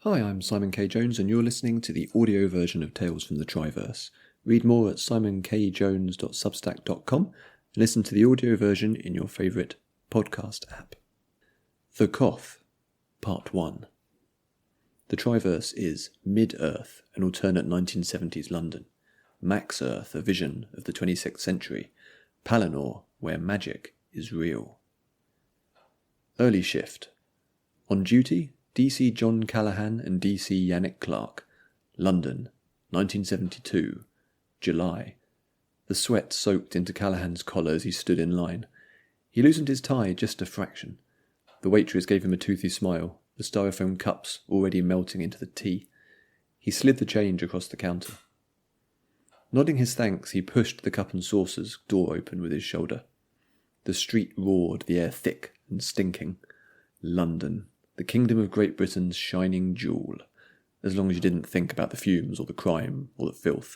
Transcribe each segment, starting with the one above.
Hi, I'm Simon K. Jones, and you're listening to the audio version of Tales from the Triverse. Read more at simonkjones.substack.com and listen to the audio version in your favourite podcast app. The Koth, Part 1. The Triverse is Mid-Earth, an alternate 1970s London. Max-Earth, a vision of the 26th century. Palinor, where magic is real. Early shift. On duty, DC John Callahan and DC Yannick Clark. London, 1972. July. The sweat soaked into Callahan's collar as he stood in line. He loosened his tie just a fraction. The waitress gave him a toothy smile, the styrofoam cups already melting into the tea. He slid the change across the counter. Nodding his thanks, he pushed the cup and saucer's door open with his shoulder. The street roared, the air thick and stinking. London, the kingdom of Great Britain's shining jewel, as long as you didn't think about the fumes or the crime or the filth.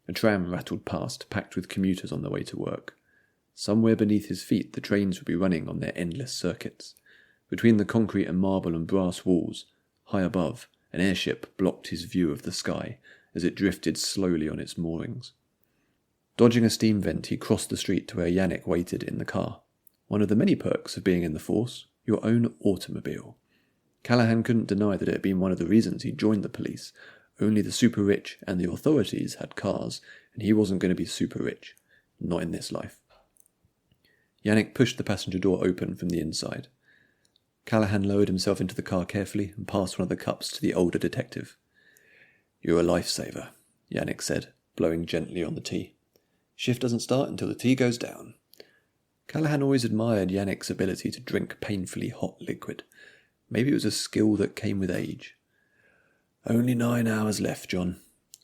A tram rattled past, packed with commuters on their way to work. Somewhere beneath his feet the trains would be running on their endless circuits. Between the concrete and marble and brass walls, high above, an airship blocked his view of the sky as it drifted slowly on its moorings. Dodging a steam vent, he crossed the street to where Yannick waited in the car. One of the many perks of being in the force, your own automobile. Callahan couldn't deny that it had been one of the reasons he joined the police. Only the super rich and the authorities had cars, and he wasn't going to be super rich. Not in this life. Yannick pushed the passenger door open from the inside. Callahan lowered himself into the car carefully and passed one of the cups to the older detective. "You're a lifesaver," Yannick said, blowing gently on the tea. "Shift doesn't start until the tea goes down." Callahan always admired Yannick's ability to drink painfully hot liquid. Maybe it was a skill that came with age. "Only 9 hours left, John."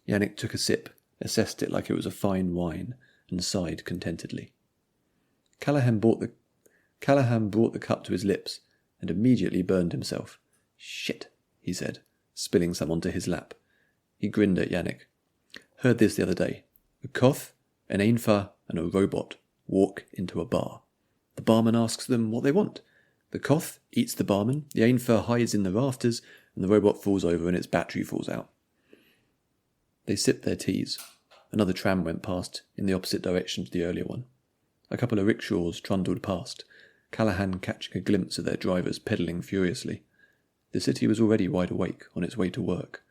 Yannick took a sip, assessed it like it was a fine wine, and sighed contentedly. Callahan brought the cup to his lips and immediately burned himself. "Shit," he said, spilling some onto his lap. He grinned at Yannick. "Heard this the other day. A Koth, an Ainfa, and a robot walk into a bar. The barman asks them what they want. The Koth eats the barman, the Ainfa hides in the rafters, and the robot falls over and its battery falls out." They sipped their teas. Another tram went past, in the opposite direction to the earlier one. A couple of rickshaws trundled past, Callahan catching a glimpse of their drivers pedalling furiously. The city was already wide awake, on its way to work.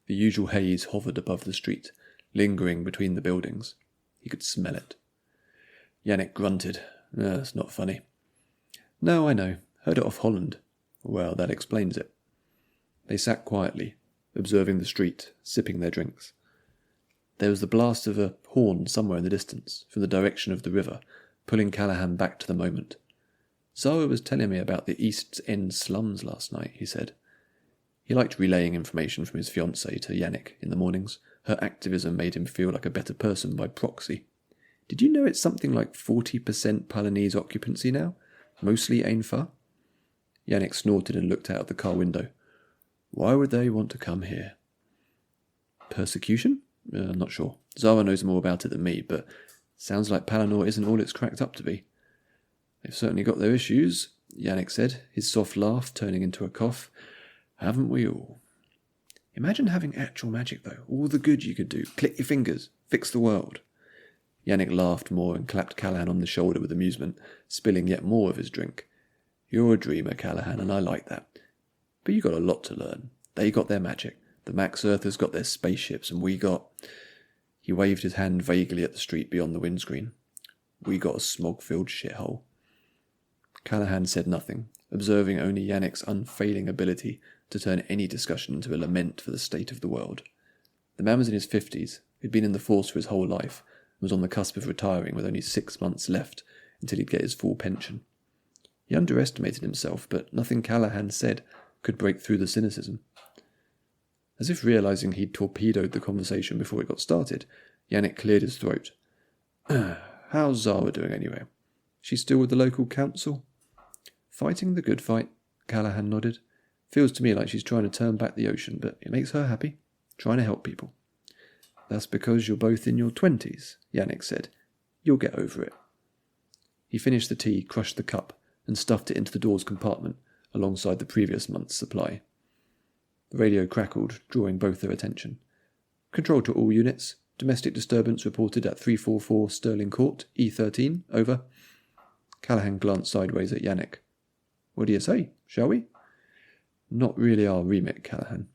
The usual haze hovered above the street, lingering between the buildings. He could smell it. Yannick grunted. "That's not funny." "No, I know. Heard it off Holland." "Well, that explains it." They sat quietly, observing the street, sipping their drinks. There was the blast of a horn somewhere in the distance, from the direction of the river, pulling Callahan back to the moment. "Zara was telling me about the East End slums last night," he said. He liked relaying information from his fiancée to Yannick in the mornings. Her activism made him feel like a better person by proxy. "Did you know it's something like 40% Palinese occupancy now? Mostly Ainfa?" Yannick snorted and looked out of the car window. "Why would they want to come here?" "Persecution? I'm not sure. Zara knows more about it than me, but sounds like Palinor isn't all it's cracked up to be." "They've certainly got their issues," Yannick said, his soft laugh turning into a cough. "Haven't we all?" "Imagine having actual magic, though. All the good you could do. Click your fingers. Fix the world." Yannick laughed more and clapped Callahan on the shoulder with amusement, spilling yet more of his drink. "You're a dreamer, Callahan, and I like that. But you got a lot to learn. They got their magic. The Max-Earthers got their spaceships, and we got..." He waved his hand vaguely at the street beyond the windscreen. "We got a smog-filled shithole." Callahan said nothing, observing only Yannick's unfailing ability to turn any discussion into a lament for the state of the world. The man was in his 50s, he'd been in the force for his whole life, and was on the cusp of retiring with only 6 months left until he'd get his full pension. He underestimated himself, but nothing Callahan said could break through the cynicism. As if realizing he'd torpedoed the conversation before it got started, Yannick cleared his throat. "How's Zara doing anyway? She's still with the local council?" "Fighting the good fight," Callahan nodded. "Feels to me like she's trying to turn back the ocean, but it makes her happy. Trying to help people." "That's because you're both in your 20s, Yannick said. "You'll get over it." He finished the tea, crushed the cup, and stuffed it into the door's compartment alongside the previous month's supply. The radio crackled, drawing both their attention. Control to all units. Domestic disturbance reported at 344 Stirling Court, E13, over. Callahan glanced sideways at Yannick. What do you say? Shall we? Not really our remit, Callahan.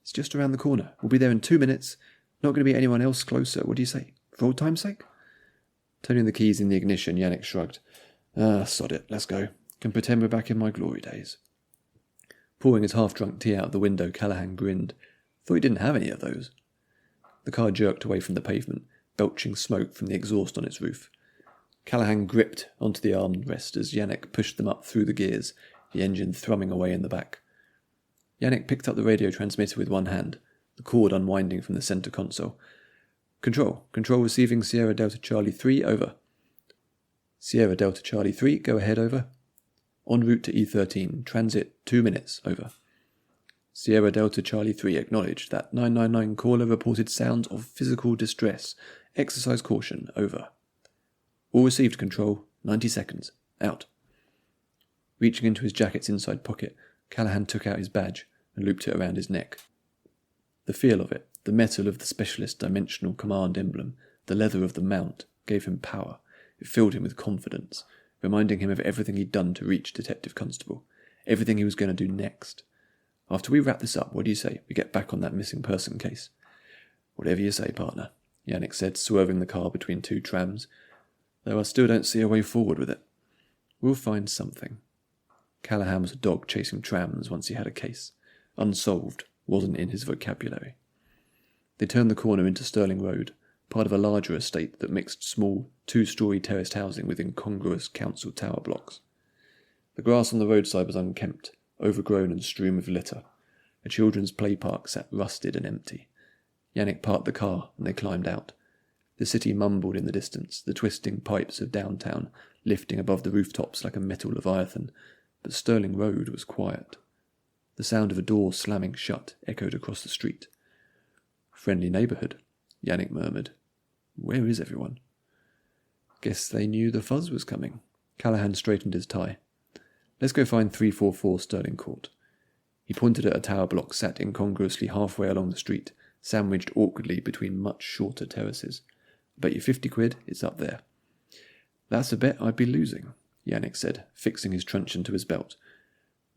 It's just around the corner. We'll be there in 2 minutes. Not going to be anyone else closer. What do you say? For old time's sake? Turning the keys in the ignition, Yannick shrugged. Sod it. Let's go. Can pretend we're back in my glory days. Pouring his half-drunk tea out of the window, Callahan grinned. Thought he didn't have any of those. The car jerked away from the pavement, belching smoke from the exhaust on its roof. Callahan gripped onto the armrest as Yannick pushed them up through the gears, the engine thrumming away in the back. Yannick picked up the radio transmitter with one hand, the cord unwinding from the centre console. Control receiving Sierra Delta Charlie 3, over. Sierra Delta Charlie 3, go ahead, over. En route to E13, transit 2 minutes, over. Sierra Delta Charlie 3 acknowledged that 999 caller reported sounds of physical distress. Exercise caution, over. All received, Control. 90 seconds. Out. Reaching into his jacket's inside pocket, Callahan took out his badge and looped it around his neck. The feel of it, the metal of the Specialist Dimensional Command emblem, the leather of the mount, gave him power. It filled him with confidence, reminding him of everything he'd done to reach Detective Constable, everything he was going to do next. After we wrap this up, what do you say we get back on that missing person case? Whatever you say, partner, Yannick said, swerving the car between two trams, though I still don't see a way forward with it. We'll find something. Callahan was a dog chasing trams once he had a case. Unsolved wasn't in his vocabulary. They turned the corner into Stirling Road, part of a larger estate that mixed small, two-storey terraced housing with incongruous council tower blocks. The grass on the roadside was unkempt, overgrown and strewn with litter. A children's play park sat rusted and empty. Yannick parked the car and they climbed out. The city mumbled in the distance, the twisting pipes of downtown lifting above the rooftops like a metal leviathan, but Stirling Road was quiet. The sound of a door slamming shut echoed across the street. Friendly neighbourhood, Yannick murmured. Where is everyone? Guess they knew the fuzz was coming. Callahan straightened his tie. Let's go find 344 Stirling Court. He pointed at a tower block sat incongruously halfway along the street, sandwiched awkwardly between much shorter terraces. Bet you 50 quid it's up there. That's a bet I'd be losing, Yannick said, fixing his truncheon to his belt.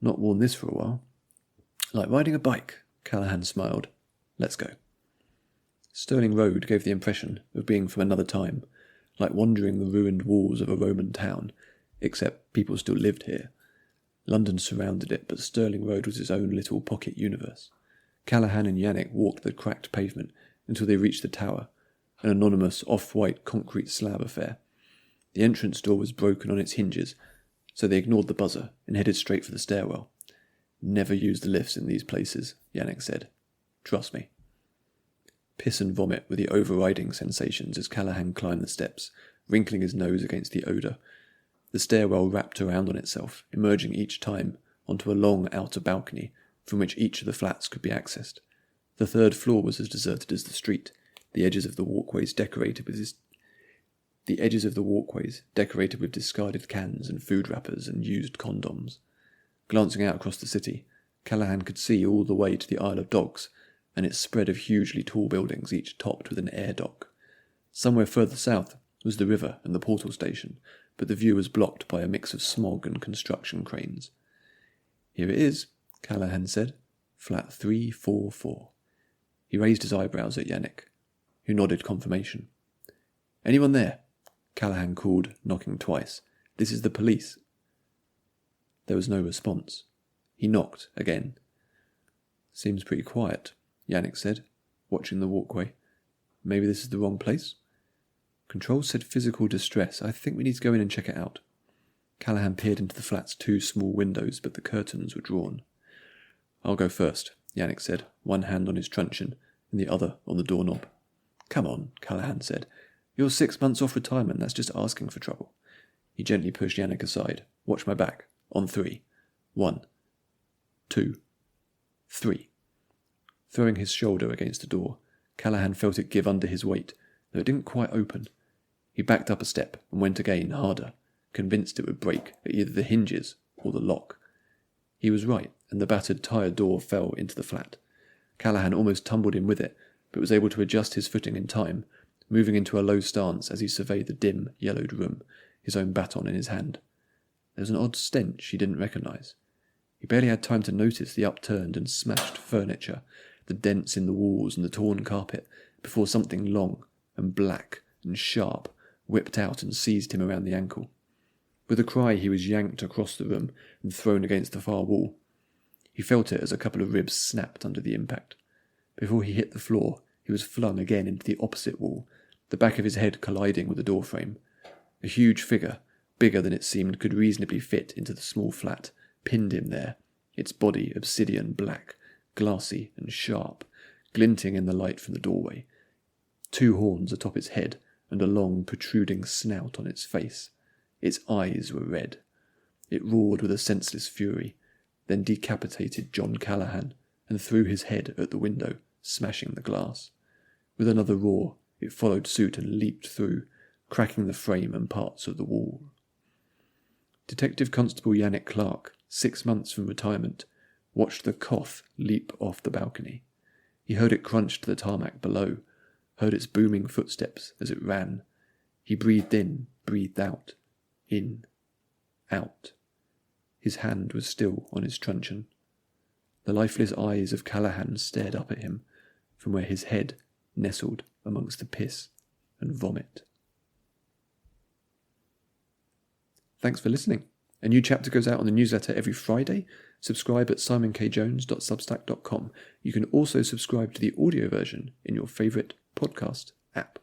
Not worn this for a while. Like riding a bike, Callahan smiled. Let's go. Stirling Road gave the impression of being from another time, like wandering the ruined walls of a Roman town, except people still lived here. London surrounded it, but Stirling Road was its own little pocket universe. Callahan and Yannick walked the cracked pavement until they reached the tower, an anonymous off-white concrete slab affair. The entrance door was broken on its hinges, so they ignored the buzzer and headed straight for the stairwell. Never use the lifts in these places, Yannick said. Trust me. Piss and vomit were the overriding sensations as Callahan climbed the steps, wrinkling his nose against the odour. The stairwell wrapped around on itself, emerging each time onto a long outer balcony from which each of the flats could be accessed. The third floor was as deserted as the street, the edges of the walkways decorated with discarded cans and food wrappers and used condoms. Glancing out across the city, Callahan could see all the way to the Isle of Dogs and its spread of hugely tall buildings, each topped with an air dock. Somewhere further south was the river and the portal station, but the view was blocked by a mix of smog and construction cranes. Here it is, Callahan said. Flat 344. He raised his eyebrows at Yannick, who nodded confirmation. Anyone there? Callahan called, knocking twice. This is the police. There was no response. He knocked again. Seems pretty quiet, Yannick said, watching the walkway. Maybe this is the wrong place? Control said physical distress. I think we need to go in and check it out. Callahan peered into the flat's two small windows, but the curtains were drawn. I'll go first, Yannick said, one hand on his truncheon and the other on the doorknob. Come on, Callahan said. You're 6 months off retirement, that's just asking for trouble. He gently pushed Yannick aside. Watch my back. On 3. 1. 2. 3. Throwing his shoulder against the door, Callahan felt it give under his weight, though it didn't quite open. He backed up a step and went again, harder, convinced it would break at either the hinges or the lock. He was right, and the battered, tired door fell into the flat. Callahan almost tumbled in with it, but was able to adjust his footing in time, moving into a low stance as he surveyed the dim, yellowed room, his own baton in his hand. There was an odd stench he didn't recognise. He barely had time to notice the upturned and smashed furniture, the dents in the walls and the torn carpet, before something long and black and sharp whipped out and seized him around the ankle. With a cry he was yanked across the room and thrown against the far wall. He felt it as a couple of ribs snapped under the impact. Before he hit the floor, he was flung again into the opposite wall, the back of his head colliding with the doorframe. A huge figure, bigger than it seemed could reasonably fit into the small flat, pinned him there, its body obsidian black, glassy and sharp, glinting in the light from the doorway. 2 horns atop its head and a long protruding snout on its face. Its eyes were red. It roared with a senseless fury, then decapitated John Callahan and threw his head at the window, smashing the glass. With another roar, it followed suit and leaped through, cracking the frame and parts of the wall. Detective Constable Yannick Clark, 6 months from retirement, watched the Koth leap off the balcony. He heard it crunch to the tarmac below, heard its booming footsteps as it ran. He breathed in, breathed out, in, out. His hand was still on his truncheon. The lifeless eyes of Callahan stared up at him, from where his head nestled amongst the piss and vomit. Thanks for listening. A new chapter goes out on the newsletter every Friday. Subscribe at simonkjones.substack.com. You can also subscribe to the audio version in your favourite podcast app.